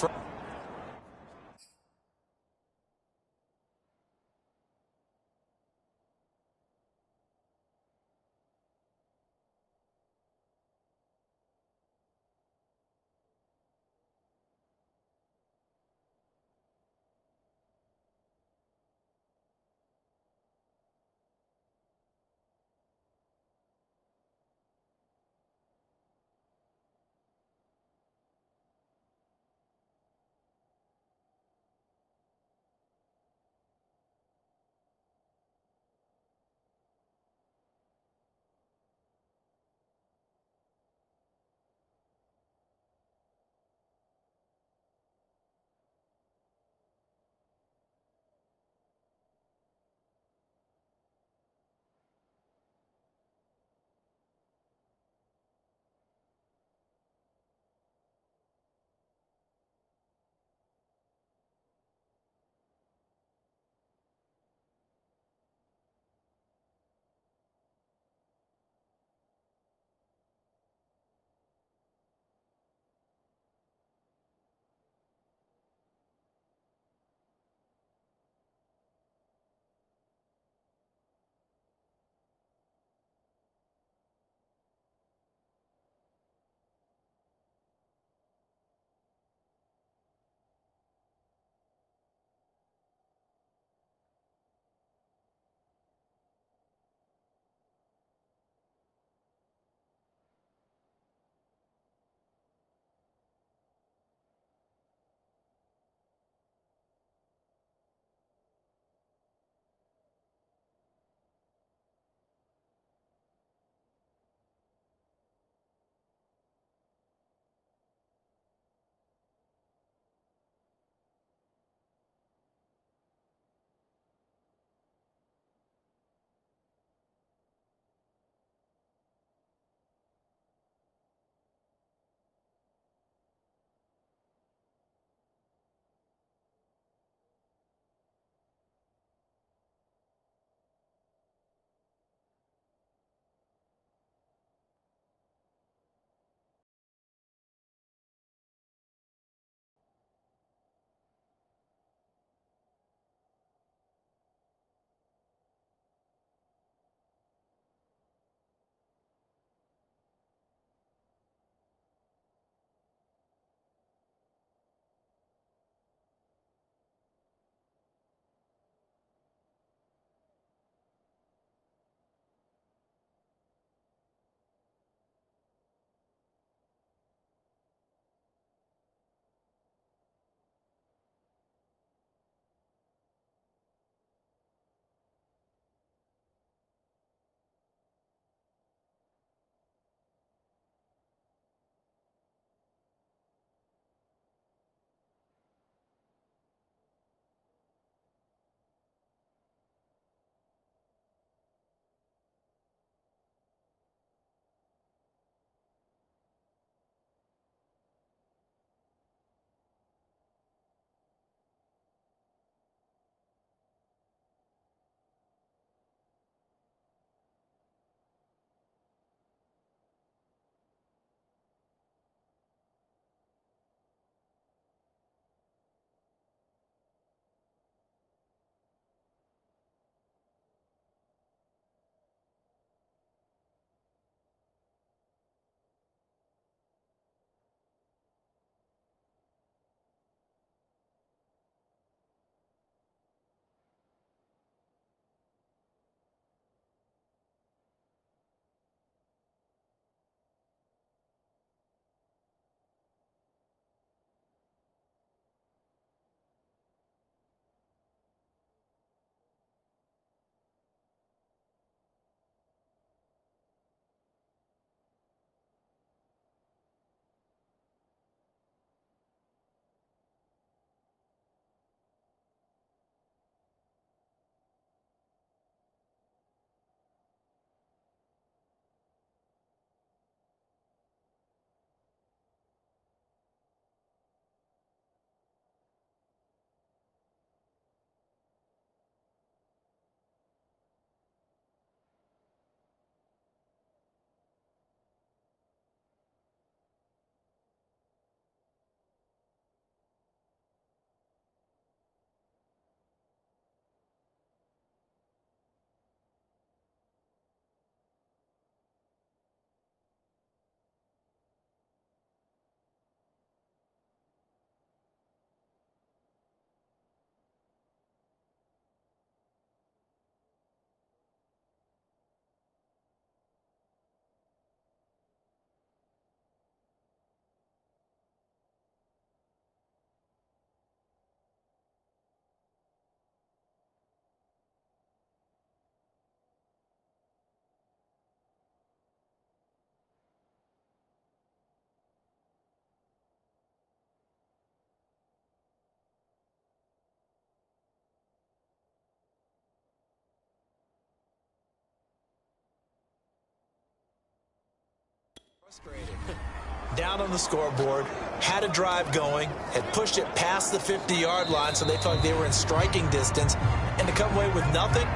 Down on the scoreboard, had a drive going, had pushed it past the 50-yard line, so they felt like they were in striking distance, and to come away with nothing,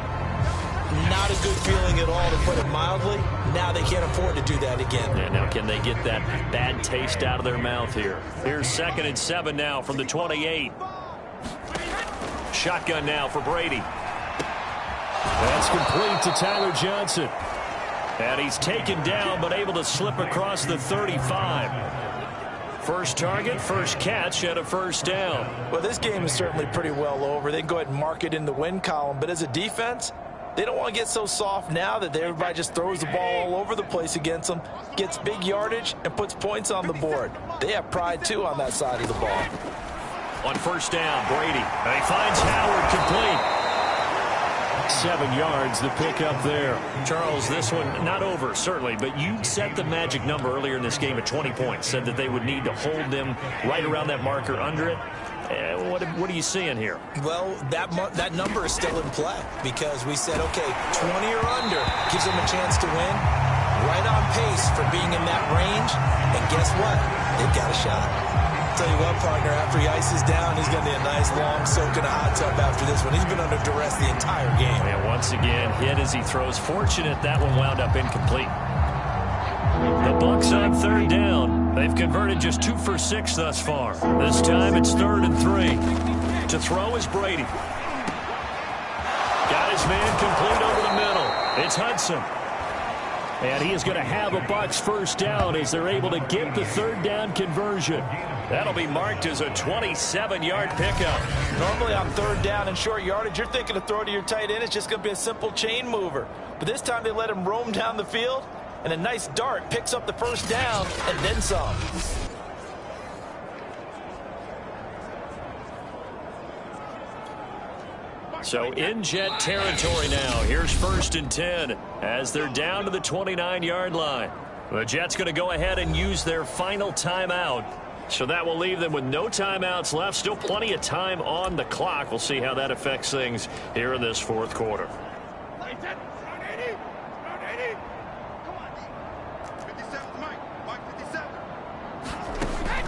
not a good feeling at all, to put it mildly. Now they can't afford to do that again. Yeah, now can they get that bad taste out of their mouth here? Here's 2nd and 7 now from the 28. Shotgun now for Brady. That's complete to Tyler Johnson. And he's taken down, but able to slip across the 35. First target, first catch, and a first down. Well, this game is certainly pretty well over. They can go ahead and mark it in the win column. But as a defense, they don't want to get so soft now that everybody just throws the ball all over the place against them, gets big yardage, and puts points on the board. They have pride, too, on that side of the ball. On first down, Brady. And he finds Howard complete. 7 yards, the pickup there. Charles, this one not over, certainly, but you set the magic number earlier in this game at 20 points, said that they would need to hold them right around that marker under it. What are you seeing here? Well, that number is still in play because we said, okay, 20 or under gives them a chance to win. Right on pace for being in that range. And guess what? They've got a shot. Tell you what, partner, after he ices down, he's going to need a nice long soak in a hot tub after this one. He's been under duress the entire game. And once again, hit as he throws. Fortunate that one wound up incomplete. The Bucs on 3rd down. They've converted just 2 for 6 thus far. This time it's 3rd and 3. To throw is Brady. Got his man complete over the middle. It's Hudson. And he is going to have a Bucs first down as they're able to get the 3rd down conversion. That'll be marked as a 27-yard pickup. Normally on 3rd down and short yardage, you're thinking to throw to your tight end. It's just going to be a simple chain mover. But this time they let him roam down the field, and a nice dart picks up the first down and then some. So in Jet territory now. Here's 1st and 10 as they're down to the 29-yard line. The Jets going to go ahead and use their final timeout. So that will leave them with no timeouts left. Still plenty of time on the clock. We'll see how that affects things here in this 4th quarter.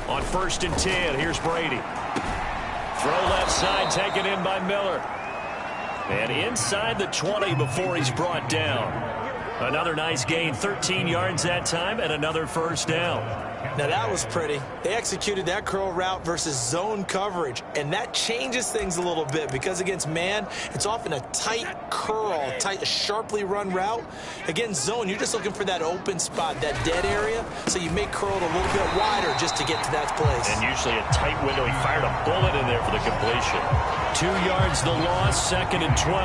On 1st and 10, here's Brady. Throw left side, taken in by Miller. And inside the 20 before he's brought down. Another nice gain, 13 yards that time, and another first down. Now that was pretty. They executed that curl route versus zone coverage, and that changes things a little bit because against man, it's often a tight curl, a sharply run route. Against zone, you're just looking for that open spot, that dead area, so you make curl a little bit wider just to get to that place. And usually a tight window. He fired a bullet in there for the completion. 2 yards the loss, 2nd and 12.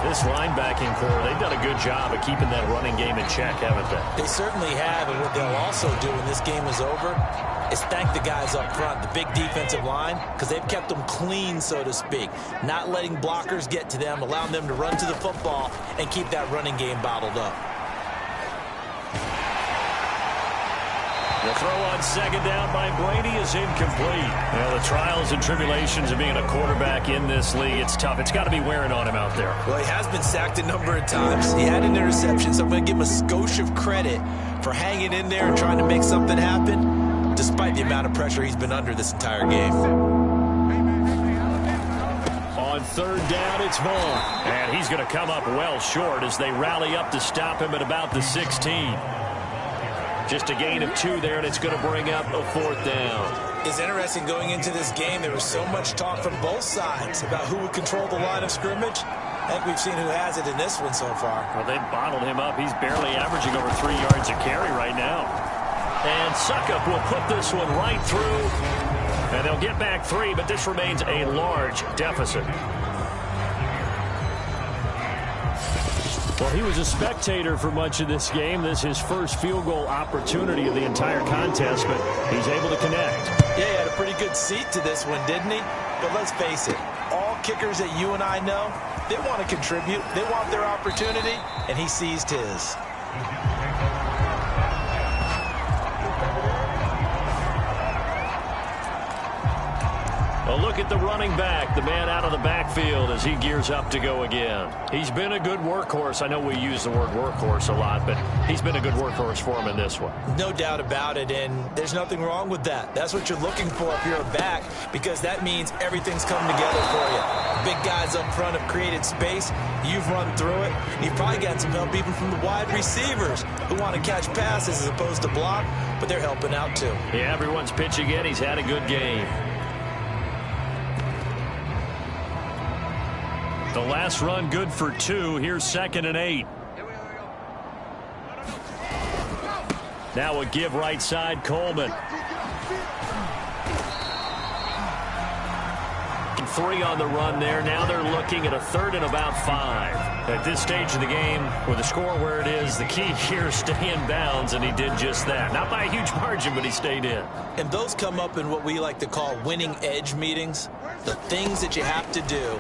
This linebacking core, they've done a good job of keeping that running game in check, haven't they? They certainly have, and what they'll also do when this game is over is thank the guys up front, the big defensive line, because they've kept them clean, so to speak, not letting blockers get to them, allowing them to run to the football and keep that running game bottled up. The throw on 2nd down by Brady is incomplete. Well, the trials and tribulations of being a quarterback in this league, it's tough. It's got to be wearing on him out there. Well, he has been sacked a number of times. He had an interception, so I'm going to give him a skosh of credit for hanging in there and trying to make something happen, despite the amount of pressure he's been under this entire game. On 3rd down, it's Vaughn. And he's going to come up well short as they rally up to stop him at about the 16. Just a gain of 2 there, and it's going to bring up a 4th down. It's interesting going into this game. There was so much talk from both sides about who would control the line of scrimmage. I think we've seen who has it in this one so far. Well, they bottled him up. He's barely averaging over 3 yards a carry right now. And Suckup will put this one right through. And they'll get back 3, but this remains a large deficit. Well, he was a spectator for much of this game. This is his first field goal opportunity of the entire contest, but he's able to connect. Yeah, he had a pretty good seat to this one, didn't he? But let's face it, all kickers that you and I know, they want to contribute. They want their opportunity, and he seized his. A look at the running back, the man out of the backfield as he gears up to go again. He's been a good workhorse. I know we use the word workhorse a lot, but he's been a good workhorse for him in this one. No doubt about it, and there's nothing wrong with that. That's what you're looking for if you're a back, because that means everything's come together for you. Big guys up front have created space. You've run through it. You've probably gotten some help even from the wide receivers who want to catch passes as opposed to block, but they're helping out too. Yeah, everyone's pitching in. He's had a good game. The last run good for 2. Here's 2nd and 8. Now a give right side, Coleman. 3 on the run there. Now they're looking at a 3rd and about 5. At this stage of the game, with the score where it is, the key here is stay in bounds, and he did just that. Not by a huge margin, but he stayed in. And those come up in what we like to call winning edge meetings. The things that you have to do.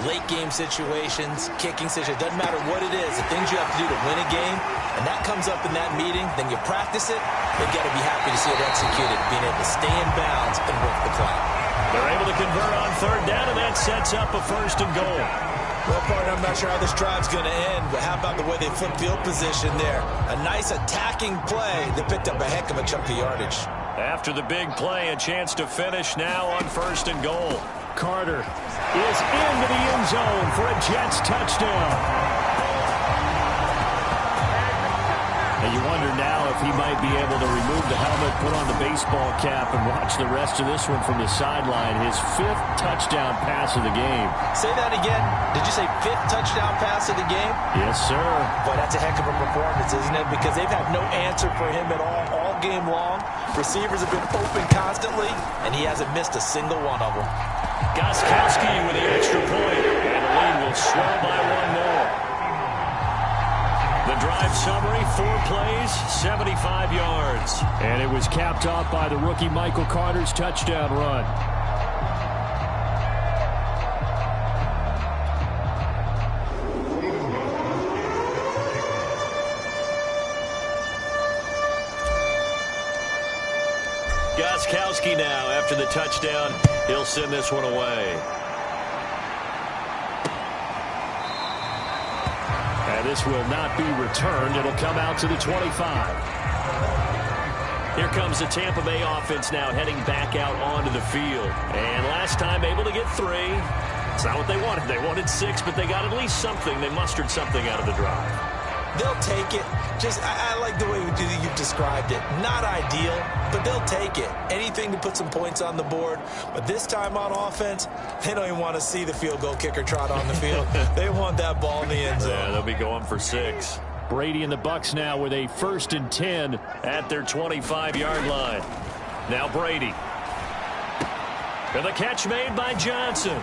Late game situations, kicking situations, doesn't matter what it is, the things you have to do to win a game, and that comes up in that meeting, then you practice it, you've got to be happy to see it executed, being able to stay in bounds and work the clock. They're able to convert on 3rd down, and that sets up a 1st and goal. Well, partner, I'm not sure how this drive's going to end, but how about the way they flip field position there? A nice attacking play that picked up a heck of a chunk of yardage. After the big play, a chance to finish now on 1st and goal. Carter is into the end zone for a Jets touchdown. And you wonder now if he might be able to remove the helmet, put on the baseball cap, and watch the rest of this one from the sideline. His 5th touchdown pass of the game. Say that again. Did you say 5th touchdown pass of the game? Yes, sir. Boy, that's a heck of a performance, isn't it? Because they've had no answer for him at all game long. Receivers have been open constantly, and he hasn't missed a single one of them. Gostkowski with the extra point, and the lead will swell by 1 more. The drive summary, 4 plays, 75 yards. And it was capped off by the rookie Michael Carter's touchdown run. Gostkowski now, after the touchdown, he'll send this one away. And this will not be returned. It'll come out to the 25. Here comes the Tampa Bay offense now heading back out onto the field. And last time able to get 3. It's not what they wanted. They wanted 6, but they got at least something. They mustered something out of the drive. They'll take it. I like the way you've described it. Not ideal, but they'll take it. Anything to put some points on the board. But this time on offense, they don't even want to see the field goal kicker trot on the field. They want that ball in the end zone. Yeah, they'll be going for 6. Brady and the Bucs now with a 1st and 10 at their 25-yard line. Now Brady. And the catch made by Johnson.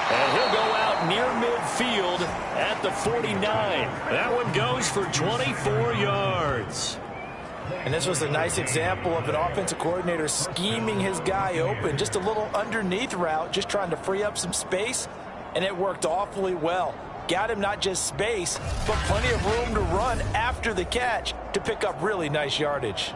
And he'll go out near midfield at the 49. That one goes for 24 yards. And this was a nice example of an offensive coordinator scheming his guy open. Just a little underneath route, just trying to free up some space, and it worked awfully well. Got him not just space, but plenty of room to run after the catch to pick up really nice yardage.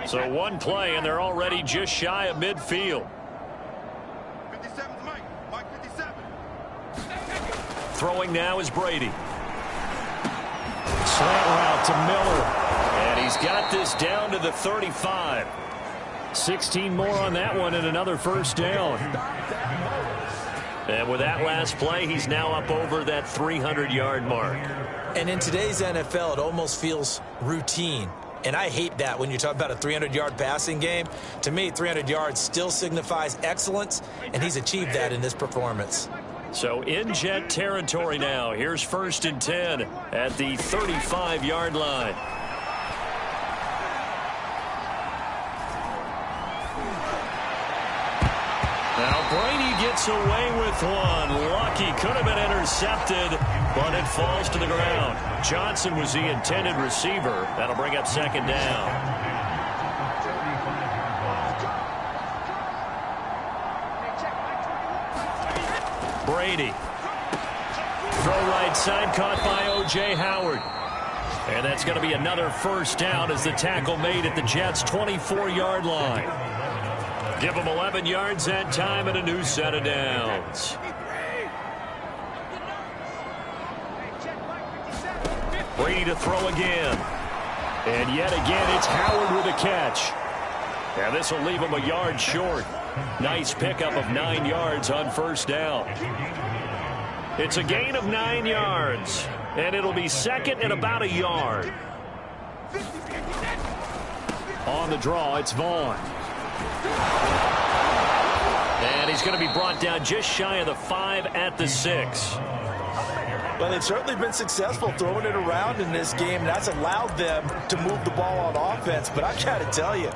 So 1 play, and they're already just shy of midfield. 57's Mike. Mike 57. Throwing now is Brady. Slant route to Miller. And he's got this down to the 35. 16 more on that one and another 1st down. And with that last play, he's now up over that 300-yard mark. And in today's NFL, it almost feels routine. And I hate that when you're talking about a 300-yard passing game. To me, 300 yards still signifies excellence, and he's achieved that in this performance. So in Jet territory now. Here's 1st and 10 at the 35-yard line. Now Brady gets away with one. Lucky, could have been intercepted, but it falls to the ground. Johnson was the intended receiver. That'll bring up 2nd down. Brady. Throw right side, caught by O.J. Howard. And that's going to be another first down as the tackle made at the Jets' 24-yard line. Give them 11 yards that time and a new set of downs. Brady to throw again. And yet again, it's Howard with a catch. And this will leave him a yard short. Nice pickup of 9 yards on first down. It's a gain of 9 yards. And it'll be second and about a yard. On the draw, it's Vaughn. And he's going to be brought down just shy of the 5 at the 6. Well, they've certainly been successful throwing it around in this game, and that's allowed them to move the ball on offense. But I got to tell you,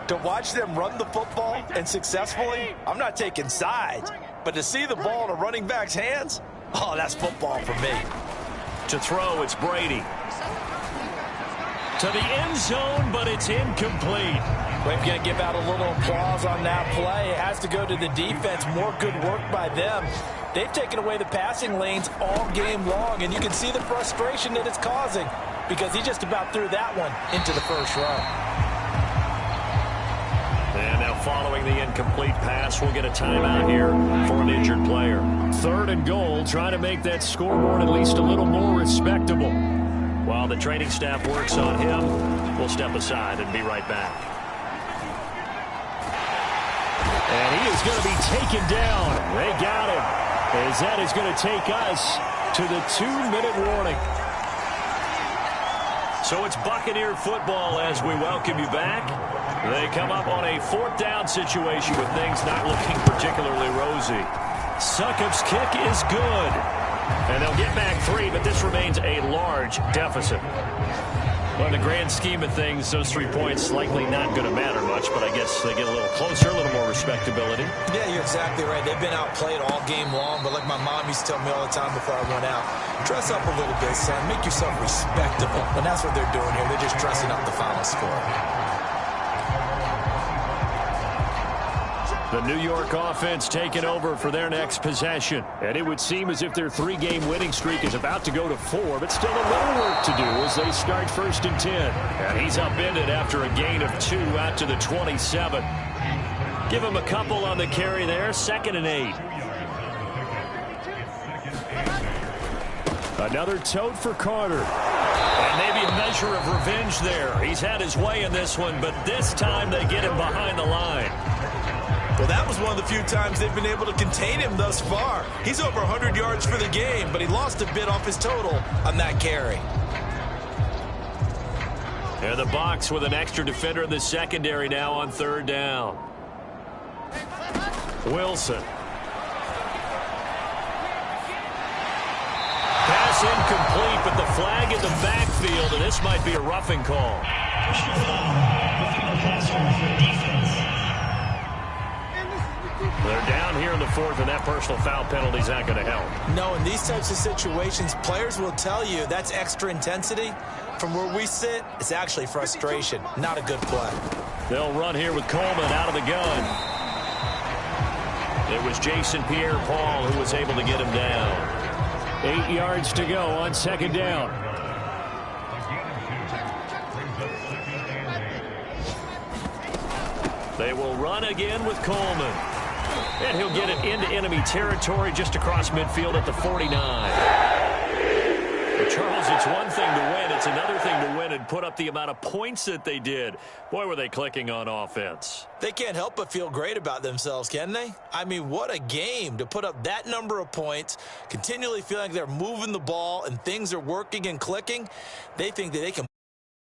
to watch them run the football and successfully, I'm not taking sides. But to see the ball in a running back's hands, oh, that's football for me. To throw, it's Brady. To the end zone, but it's incomplete. We're going to give out a little applause on that play. It has to go to the defense. More good work by them. They've taken away the passing lanes all game long, and you can see the frustration that it's causing because he just about threw that one into the first row. And now following the incomplete pass, we'll get a timeout here for an injured player. 3rd and goal, trying to make that scoreboard at least a little more respectable. While the training staff works on him, we'll step aside and be right back. And he is going to be taken down. They got him. As that is going to take us to the 2-minute warning. So it's Buccaneer football as we welcome you back. They come up on a 4th down situation with things not looking particularly rosy. Succop's kick is good. And they'll get back 3, but this remains a large deficit. Well, in the grand scheme of things, those 3 points likely not going to matter much, but I guess they get a little closer, a little more respectability. Yeah, you're exactly right. They've been outplayed all game long, but like my mom used to tell me all the time before I went out, dress up a little bit, son. Make yourself respectable. And that's what they're doing here. They're just dressing up the final score. The New York offense taking over for their next possession. And it would seem as if their 3-game winning streak is about to go to 4, but still a little work to do as they start 1st and 10. And he's upended after a gain of 2 out to the 27. Give him a couple on the carry there, 2nd and 8. Another tote for Carter. And maybe a measure of revenge there. He's had his way in this one, but this time they get him behind the line. Well, that was one of the few times they've been able to contain him thus far. He's over 100 yards for the game, but he lost a bit off his total on that carry. And the box with an extra defender in the secondary now on 3rd down. Wilson. Pass incomplete, but the flag in the backfield, and this might be a roughing call. They're down here in the 4th, and that personal foul penalty is not going to help. No, in these types of situations, players will tell you that's extra intensity. From where we sit, it's actually frustration. Not a good play. They'll run here with Coleman out of the gun. It was Jason Pierre-Paul who was able to get him down. 8 yards to go on 2nd down. They will run again with Coleman. And he'll get it into enemy territory just across midfield at the 49. But Charles, it's one thing to win. It's another thing to win and put up the amount of points that they did. Boy, were they clicking on offense. They can't help but feel great about themselves, can they? I mean, what a game to put up that number of points, continually feeling like they're moving the ball and things are working and clicking. They think that they can